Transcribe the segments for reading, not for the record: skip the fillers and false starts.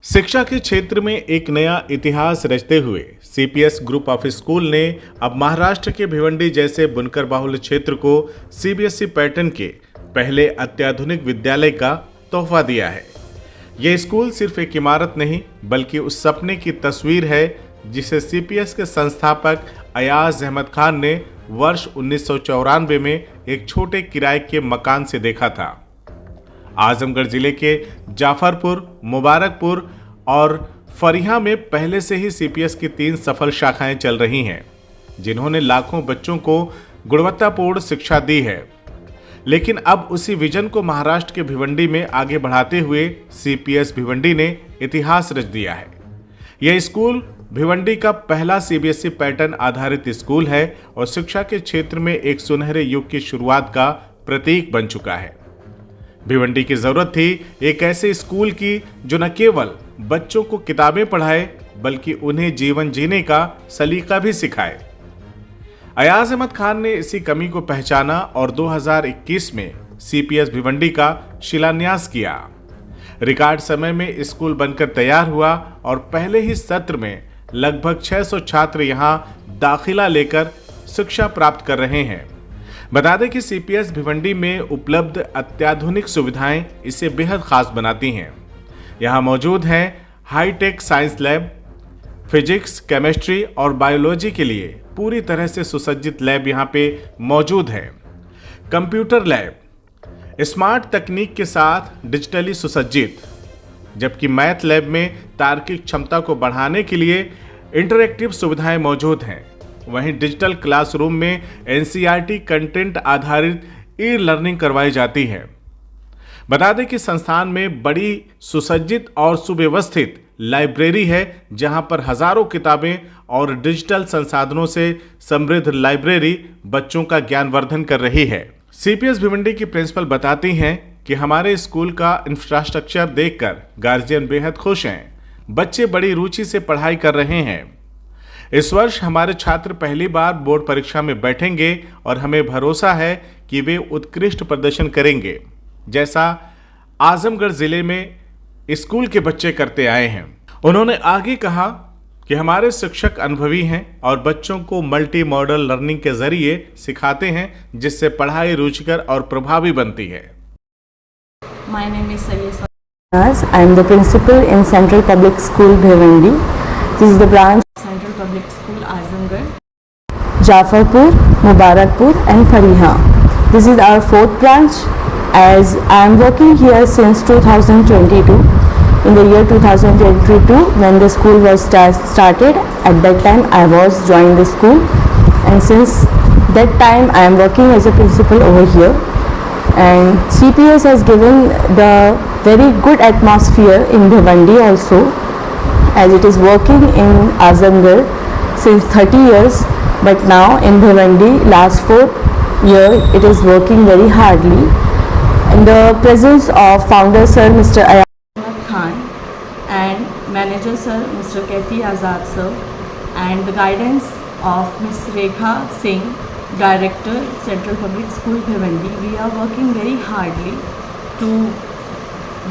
शिक्षा के क्षेत्र में एक नया इतिहास रचते हुए सीपीएस ग्रुप ऑफ स्कूल ने अब महाराष्ट्र के भिवंडी जैसे बुनकर बाहुल्य क्षेत्र को सीबीएसई पैटर्न के पहले अत्याधुनिक विद्यालय का तोहफा दिया है। यह स्कूल सिर्फ एक इमारत नहीं बल्कि उस सपने की तस्वीर है जिसे सीपीएस के संस्थापक अयाज अहमद खान ने वर्ष 1994 में एक छोटे किराए के मकान से देखा था। आजमगढ़ जिले के जाफरपुर, मुबारकपुर और फरिहा में पहले से ही सीपीएस की 3 सफल शाखाएं चल रही हैं, जिन्होंने लाखों बच्चों को गुणवत्तापूर्ण शिक्षा दी है। लेकिन अब उसी विजन को महाराष्ट्र के भिवंडी में आगे बढ़ाते हुए सीपीएस भिवंडी ने इतिहास रच दिया है। यह स्कूल भिवंडी का पहला सीबीएसई पैटर्न आधारित स्कूल है और शिक्षा के क्षेत्र में एक सुनहरे युग की शुरुआत का प्रतीक बन चुका है। भिवंडी की जरूरत थी एक ऐसे स्कूल की जो न केवल बच्चों को किताबें पढ़ाए बल्कि उन्हें जीवन जीने का सलीका भी सिखाए। अयाज अहमद खान ने इसी कमी को पहचाना और 2021 में सीपीएस भिवंडी का शिलान्यास किया। रिकॉर्ड समय में स्कूल बनकर तैयार हुआ और पहले ही सत्र में लगभग 600 छात्र यहां दाखिला लेकर शिक्षा प्राप्त कर रहे हैं। बता दें कि सीपीएस भिवंडी में उपलब्ध अत्याधुनिक सुविधाएं इसे बेहद खास बनाती हैं। यहां मौजूद हैं high tech science lab, physics, chemistry और बायोलॉजी के लिए पूरी तरह से सुसज्जित लैब यहां पे मौजूद है। कंप्यूटर लैब स्मार्ट तकनीक के साथ डिजिटली सुसज्जित, जबकि मैथ लैब में तार्किक क्षमता को बढ़ाने के लिए इंटरैक्टिव सुविधाएं मौजूद हैं। वहीं डिजिटल क्लासरूम में एनसीईआरटी कंटेंट आधारित ई लर्निंग करवाई जाती है। बता दें कि संस्थान में बड़ी सुसज्जित और सुव्यवस्थित लाइब्रेरी है, जहां पर हजारों किताबें और डिजिटल संसाधनों से समृद्ध लाइब्रेरी बच्चों का ज्ञानवर्धन कर रही है। सीपीएस भिवंडी की प्रिंसिपल बताती हैं कि हमारे स्कूल का इंफ्रास्ट्रक्चर देखकर गार्जियन बेहद खुश हैं। बच्चे बड़ी रुचि से पढ़ाई कर रहे हैं। इस वर्ष हमारे छात्र पहली बार बोर्ड परीक्षा में बैठेंगे और हमें भरोसा है कि वे उत्कृष्ट प्रदर्शन करेंगे, जैसा आजमगढ़ जिले में स्कूल के बच्चे करते आए हैं। उन्होंने आगे कहा कि हमारे शिक्षक अनुभवी हैं और बच्चों को मल्टी मॉडल लर्निंग के जरिए सिखाते हैं, जिससे पढ़ाई रुचिकर और प्रभावी बनती है। My name is Sayed. I am the principal in Central Public School Bhiwandi. This is the branch Central Public School Azamgarh, Jafarpur, Mubarakpur and Fariha. This is our 4th branch, as I am working here since 2022. In the year 2022, when the school was started, at that time I was joined the school, and since that time I am working as a principal over here. And CPS has given the very good atmosphere in Bhiwandi also, as it is working in Azamgarh since 30 years, but now in Bhiwandi last 4th year it is working very hardly. In the presence of founder sir Mr. Ayaz Khan and manager sir Mr. Kafi Azad sir and the guidance of Ms. Rekha Singh, director Central Public School Bhiwandi, we are working very hardly to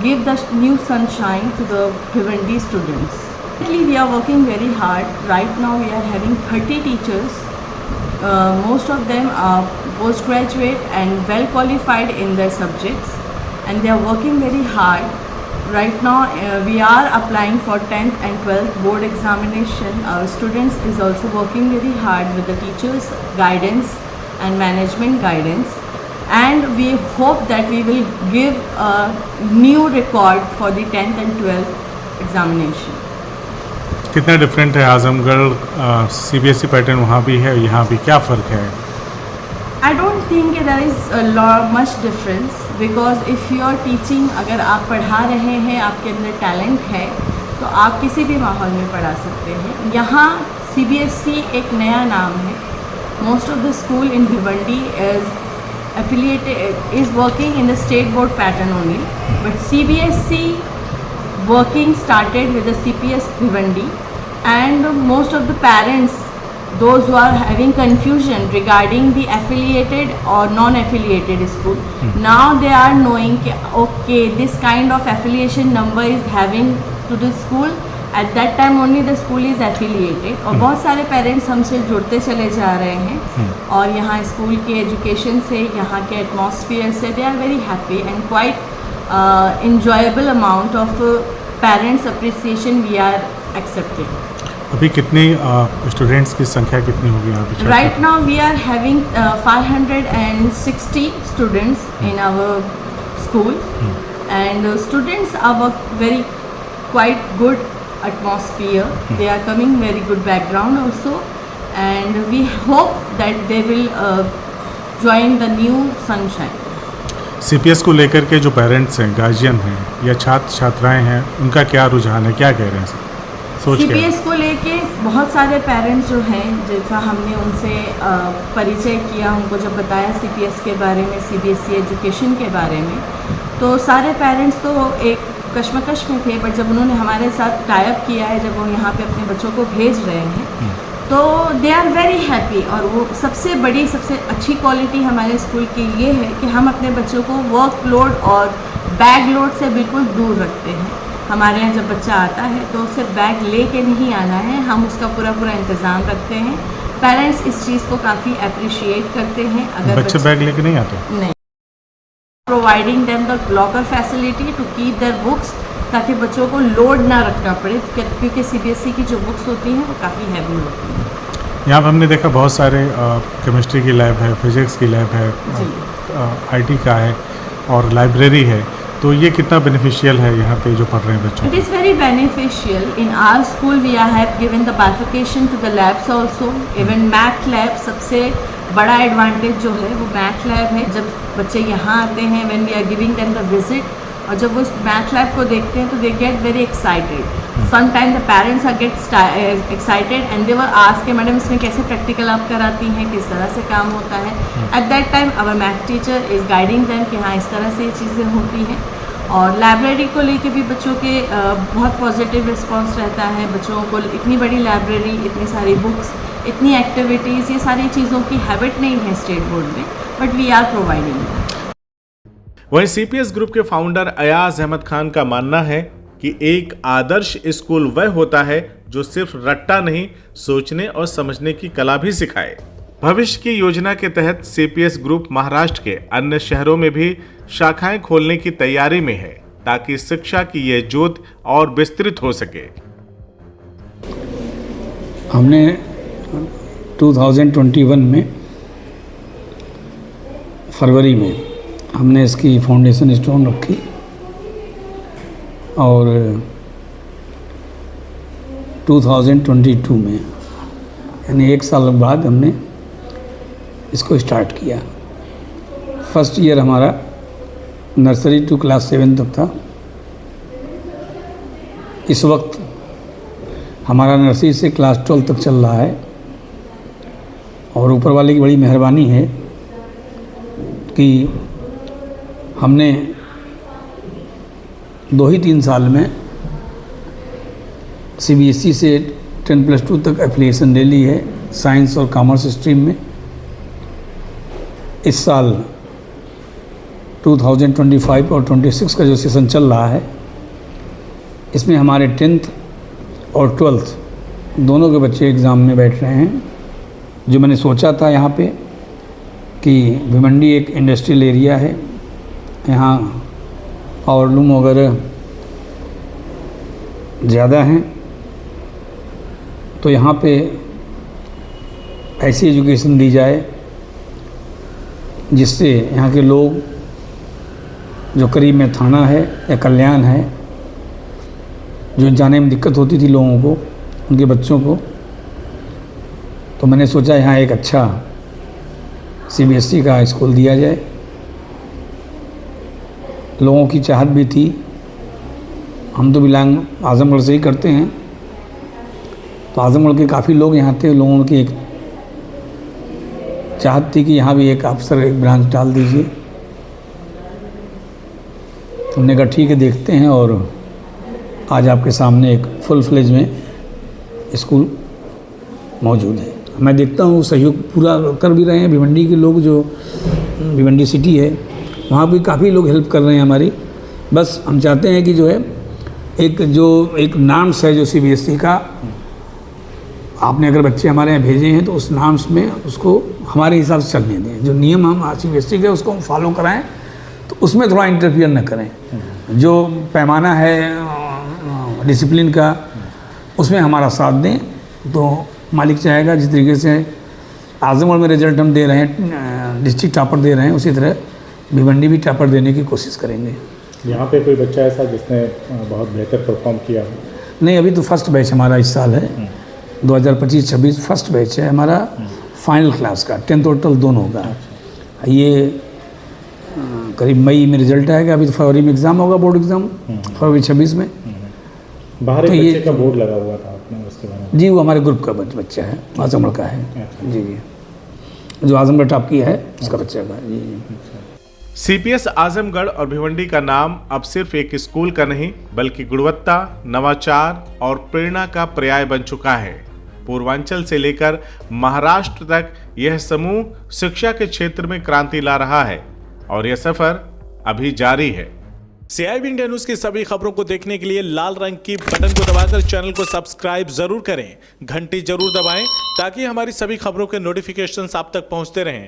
give the new sunshine to the Bhiwandi students. We are working very hard. Right now we are having 30 teachers. Most of them are postgraduate and well qualified in their subjects, and they are working very hard. Right now we are applying for 10th and 12th board examination. Our students is also working very hard with the teachers guidance and management guidance, and we hope that we will give a new record for the 10th and 12th examination. कितना different है Azamgarh CBSE pattern, वहाँ भी है, यहाँ भी क्या फ़र्क है? I don't think there is a lot much difference, because if you are teaching, अगर आप पढ़ा रहे हैं, आपके अंदर टैलेंट है, तो आप किसी भी माहौल में पढ़ा सकते हैं। यहाँ CBSE एक नया नाम है। Most of the school in Bhiwandi is affiliated, is working in the state board pattern only, but CBSE working started with the CPS Bhiwandi, and most of the parents, those who are having confusion regarding the affiliated or non-affiliated school, now they are knowing okay, this kind of affiliation number is having to the school. At that time only the school is affiliated और बहुत सारे parents हमसे जुड़ते चले जा रहे हैं और यहाँ स्कूल के एजुकेशन से, यहाँ के एटमॉस्फेयर से they are very happy and quite enjoyable amount of parents appreciation we are accepting. अभी कितनी स्टूडेंट्स की संख्या कितनी होगी यहाँ पे? Right now we are having 560 students in our school and students are very quite good atmosphere. They are coming very good background also and we hope that they will join the new sunshine. CPS को लेकर के जो parents हैं, guardian हैं या छात्र छात्राएं हैं, उनका क्या रुझान है, क्या कह रहे हैं? सोच क्या है? CPS को लेके बहुत सारे पेरेंट्स जो हैं, जैसा हमने उनसे परिचय किया, उनको जब बताया CPS के बारे में, CBSE एजुकेशन के बारे में, तो सारे पेरेंट्स तो एक कश्मकश में थे, बट जब उन्होंने हमारे साथ टाइप किया है, जब वो यहाँ पे अपने बच्चों को भेज रहे हैं तो दे आर वेरी हैप्पी। और वो सबसे बड़ी, सबसे अच्छी क्वालिटी हमारे स्कूल की ये है कि हम अपने बच्चों को वर्क लोड और बैग लोड से बिल्कुल दूर रखते हैं। हमारे यहाँ जब बच्चा आता है तो उसे बैग ले के नहीं आना है, हम उसका पूरा इंतज़ाम रखते हैं। पेरेंट्स इस चीज़ को काफ़ी अप्रिशिएट करते हैं। अगर बच्चे बैग लेके नहीं आते? नहीं, providing them the locker facility to keep their books, ताकि बच्चों को लोड ना रखना पड़े, क्योंकि CBSE की जो बुक्स होती हैं वो काफ़ी हैवी होती हैं। यहाँ पर हमने देखा बहुत सारे केमिस्ट्री की लैब है, फिजिक्स की लैब है, IT का है और लाइब्रेरी है, तो ये कितना बेनिफिशियल है यहाँ पे जो पढ़ रहे हैं बच्चों? It is very beneficial. In our school we are have given the bifurcation to the labs also. Even math lab सबसे बड़ा एडवांटेज जो है वो मैथ लैब है। जब बच्चे यहाँ आते हैं, when we are giving them the visit, और जब वो मैथ लैब को देखते हैं तो they get very excited. Some time the parents are get excited and they were ask के मैडम इसमें कैसे प्रैक्टिकल आप कराती हैं, किस तरह से काम होता है। At that time our math teacher is guiding them कि हाँ इस तरह से ये चीज़ें होती हैं। और लाइब्रेरी को लेके भी बच्चों के बहुत पॉजिटिव रिस्पॉन्स रहता है। बच्चों को इतनी बड़ी लाइब्रेरी, इतनी सारी बुक्स, इतनी एक्टिविटीज़, ये सारी चीज़ों की हैबिट नहीं है स्टेट बोर्ड में, बट वी आर प्रोवाइडिंग। वहीं CPS ग्रुप के फाउंडर अयाज अहमद खान का मानना है कि एक आदर्श स्कूल वह होता है जो सिर्फ रट्टा नहीं, सोचने और समझने की कला भी सिखाए। भविष्य की योजना के तहत CPS ग्रुप महाराष्ट्र के अन्य शहरों में भी शाखाएं खोलने की तैयारी में है, ताकि शिक्षा की यह ज्योत और विस्तृत हो सके। हमने 2021 में फरवरी में हमने इसकी फाउंडेशन स्टोन रखी और 2022 में यानी 1 साल बाद हमने इसको स्टार्ट किया। फर्स्ट ईयर हमारा नर्सरी टू क्लास 7 तक था। इस वक्त हमारा नर्सरी से क्लास 12 तक चल रहा है और ऊपर वाले की बड़ी मेहरबानी है कि हमने 2 ही 3 साल में CBSE से 10+2 तक एफिलिएशन ले ली है साइंस और कॉमर्स स्ट्रीम में। इस साल 2025 और 26 का जो सेशन चल रहा है, इसमें हमारे 10th और 12th दोनों के बच्चे एग्ज़ाम में बैठ रहे हैं। जो मैंने सोचा था यहाँ पे कि भिवंडी एक इंडस्ट्रियल एरिया है, यहाँ पावरलूम वगैरह ज़्यादा हैं, तो यहाँ पे ऐसी एजुकेशन दी जाए जिससे यहाँ के लोग, जो करीब में थाना है या कल्याण है, जो जाने में दिक्कत होती थी लोगों को, उनके बच्चों को, तो मैंने सोचा यहाँ एक अच्छा CBSE का स्कूल दिया जाए। लोगों की चाहत भी थी। हम तो बिलोंग आजमगढ़ से ही करते हैं, तो आजमगढ़ के काफ़ी लोग यहाँ थे। लोगों की एक चाहत थी कि यहाँ भी एक अफसर, एक ब्रांच डाल दीजिए। हमने कहा ठीक है, देखते हैं, और आज आपके सामने एक फुल फ्लेज में स्कूल मौजूद है। मैं देखता हूँ सहयोग पूरा कर भी रहे हैं भिवंडी के लोग। जो भिवंडी सिटी है वहाँ भी काफ़ी लोग हेल्प कर रहे हैं हमारी। बस हम चाहते हैं कि जो है एक नाम्स है जो CBSE का, आपने अगर बच्चे हमारे यहाँ भेजे हैं तो उस नाम्स में उसको हमारे हिसाब से चलने दें। जो नियम हम CBSE के उसको हम फॉलो कराएं, तो उसमें थोड़ा इंटरफियर न करें। जो पैमाना है डिसिप्लिन का, उसमें हमारा साथ दें, तो मालिक चाहेगा जिस तरीके से आजमगढ़ में रिजल्ट हम दे रहे हैं, डिस्ट्रिक्ट टॉपर दे रहे हैं, उसी तरह भिवंडी भी टॉपर देने की कोशिश करेंगे। यहाँ पे कोई बच्चा ऐसा जिसने बहुत बेहतर परफॉर्म किया हो? नहीं, अभी तो फर्स्ट बैच हमारा इस साल है, 2025-26 फर्स्ट बैच है हमारा, फाइनल क्लास का 10th और 12th दोनों का। ये करीब मई में रिजल्ट आएगा, अभी तो फरवरी में एग्ज़ाम होगा, बोर्ड एग्ज़ाम फरवरी 26 में। बाहर तो एक ये बच्चे का बोर्ड लगा हुआ था आपने, उसके बारे में? जी, वो हमारे ग्रुप का बच्चा है, आजमगढ़ का है। जी जी, जो आजमगढ़ टॉप किया है उसका बच्चा का। जी। CPS आजमगढ़ और भिवंडी का नाम अब सिर्फ एक स्कूल का नहीं बल्कि गुणवत्ता, नवाचार और प्रेरणा का पर्याय बन चुका है। पूर्वांचल से लेकर महाराष्ट्र तक यह समूह शिक्षा के क्षेत्र में क्रांति ला रहा है और यह सफर अभी जारी है। CIB इंडिया न्यूज की सभी खबरों को देखने के लिए लाल रंग की बटन को दबाकर चैनल को सब्सक्राइब जरूर करें, घंटी जरूर दबाएं ताकि हमारी सभी खबरों के नोटिफिकेशंस आप तक पहुंचते रहें।